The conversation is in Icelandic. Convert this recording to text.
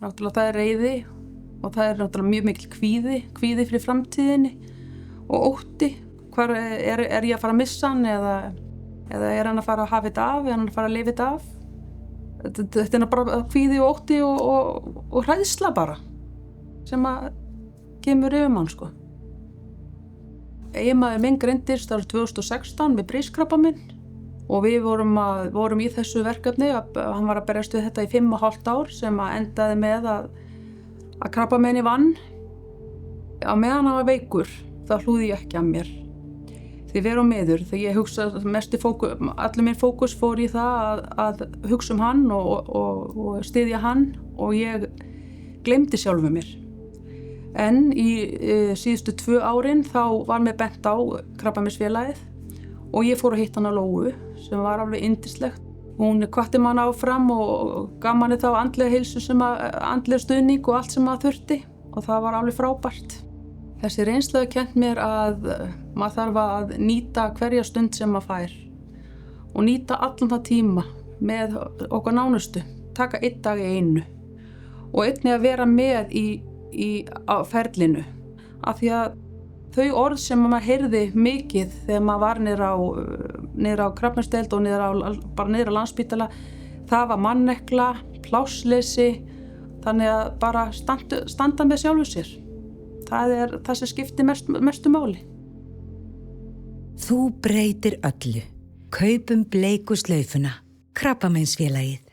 Náttúrulega það reiði og það náttúrulega mjög mikil kvíði fyrir framtíðinni og ótti. Hvar er ég að fara að missa hann eða er hann að fara að hafa þetta af, er hann að fara að lifa þetta af? Þetta bara kvíði og ótti og hræðsla bara sem að kemur yfir mann, sko. Eiginmaður minn greindist árið 2016 með brjóstakrabbamein og við vorum í þessu verkefni. Hann var að berjast við þetta í 5,5 ár sem að endaði með að krabbameini vann. Á meðan hann var veikur þá hlúði ég ekki að mér. Því ver og miður, þegar ég hugsa allur minn fókus fór í það að hugsa hann og styðja hann og ég gleymdi sjálfu mér. En í síðustu 2 árin þá var mér bent á Krabbameinsfélagið og ég fór að hitta hana Lóu sem var alveg yndislegt. Hún hvatti mann áfram og gaf manni þá andlega heilsu andlega stuðning og allt sem maður þurfti og það var alveg frábært. Þessi reynsla hefur kennt mér að maður þarf að nýta hverja stund sem maður fær og nýta allan það tíma með okkar nánustu, taka 1 dag í einu og einnig að vera með á ferlinu af því að þau orð sem maður heyrði mikið þegar maður var niður á Krabbameinsdeild og bara niður á Landspítala, það var mannekla, plássleysi, þannig að bara standa með sjálfu sér. Það er það sem skiptir mestu máli. Þú breytir öllu. Kaupum bleiku slaufuna. Krabbameinsfélagið.